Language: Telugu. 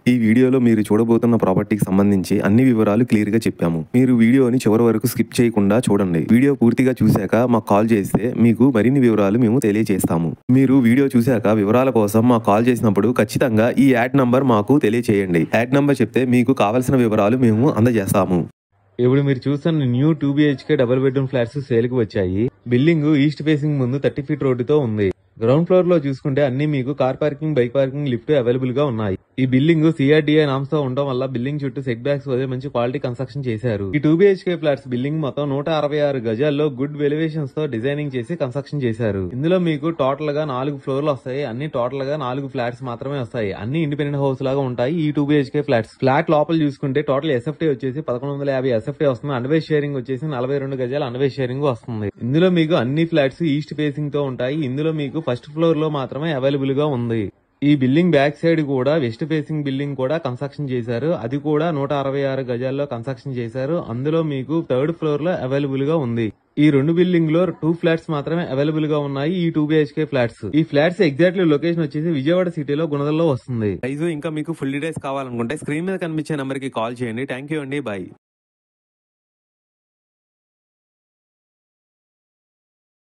ఈ వీడియోలో మీరు చూడబోతున్న ప్రాపర్టీకి సంబంధించి అన్ని వివరాలు క్లియర్ గా చెప్పాము. మీరు వీడియోని చివరి వరకు స్కిప్ చేయకుండా చూడండి. వీడియో పూర్తిగా చూశాక మాకు కాల్ చేస్తే మీకు మరిన్ని వివరాలు మేము తెలియజేస్తాము. మీరు వీడియో చూశాక వివరాల కోసం మాకు కాల్ చేసినప్పుడు ఖచ్చితంగా ఈ యాడ్ నంబర్ మాకు తెలియచేయండి. యాడ్ నంబర్ చెప్తే మీకు కావాల్సిన వివరాలు మేము అందజేస్తాము. ఇప్పుడు మీరు చూస్తున్న new 2 BHK double bedroom flats sale కి వచ్చాయి. బిల్డింగ్ ఈస్ట్ ఫేసింగ్ ముందు 30 ఫీట్ రోడ్డుతో ఉంది. గ్రౌండ్ ఫ్లోర్ లో చూసుకుంటే అన్ని మీకు car parking, bike parking, lift available గా ఉన్నాయి. ఈ బిల్డింగ్ CRDA నామ్స్ తో ఉండడం వల్ల బిల్డింగ్ చుట్టూ సెట్ బ్యాక్స్ వదిలే మంచి క్వాలిటీ కన్స్ట్రక్షన్ చేశారు. ఈ 2 BHK ఫ్లాట్స్ బిల్డింగ్ మొత్తం 166 గజాల్లో గుడ్ వెలివేషన్స్ తో డిజైనింగ్ చేసి కన్స్ట్రక్షన్ చేశారు. ఇందులో మీకు టోటల్ గా 4 ఫ్లోర్లు వస్తాయి. అన్ని టోటల్ గా 4 ఫ్లాట్స్ మాత్రమే వస్తాయి. అన్ని ఇండిపెండెంట్ హౌస్ లాగా ఉంటాయి ఈ 2 BHK ఫ్లాట్స్. ఫ్లాట్ లోపల చూసుకుంటే టోటల్ SFT వచ్చేసి 1150 SFT వస్తుంది. అన్వే షేరింగ్ వచ్చేసి 42 గజాల అన్వే షేరింగ్ వస్తుంది. ఇందులో మీకు అన్ని ఫ్లాట్స్ ఈస్ట్ ఫేసింగ్ తో ఉంటాయి. ఇందులో మీకు ఫస్ట్ ఫ్లోర్ లో మాత్రమే అవైలబుల్ గా ఉంది. ఈ బిల్డింగ్ బ్యాక్ సైడ్ కూడా వెస్ట్ ఫేసింగ్ బిల్డింగ్ కూడా కన్స్ట్రక్షన్ చేశారు. అది కూడా 166 గజాల్లో కన్స్ట్రక్షన్ చేశారు. అందులో మీకు థర్డ్ ఫ్లోర్ లో అవైలబుల్ గా ఉంది. ఈ 2 బిల్డింగ్ లో 2 ఫ్లాట్స్ మాత్రమే అవైలబుల్ గా ఉన్నాయి. ఈ 2 BHK ఫ్లాట్స్. ఈ ఫ్లాట్స్ ఎగ్జాక్ట్లీ లొకేషన్ వచ్చేసి విజయవాడ సిటీలో గుణదల్లో వస్తుంది. ప్రైజ్ ఇంకా మీకు ఫుల్ డీటెయిల్స్ కావాలనుకుంటే స్క్రీన్ మీద కనిపించే నెంబర్ కి కాల్ చేయండి. థ్యాంక్ యూ అండి. బై.